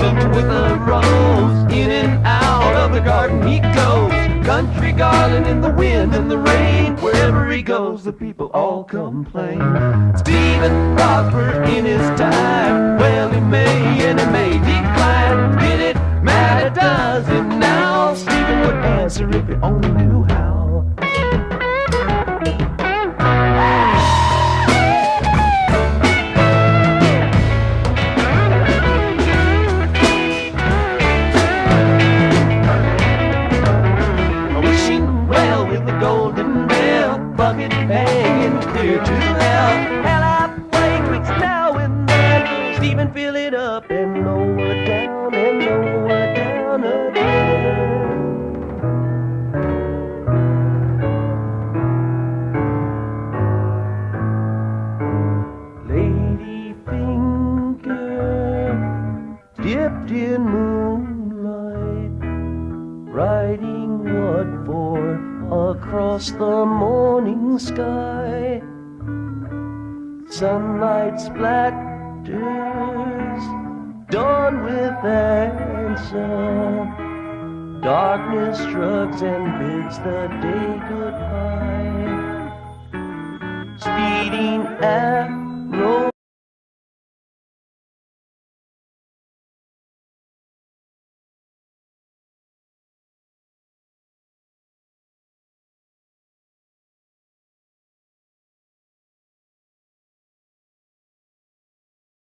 Stephen with a rose, in and out of the garden he goes. Country garland in the wind and the rain, wherever he goes the people all complain. Stephen prospered in his time, well he may and he may decline. Did it matter, does it now? Stephen would answer if he only knew how. Bucket hanging clear to hell. Hell, I fragrance now and then. Stephen, fill it up and lower down and lower down again. Lady finger dipped in moonlight, writing what for across the morning sky. Sunlight splatters dawn with answer. Darkness shrugs and bids the day goodbye. Speeding arrow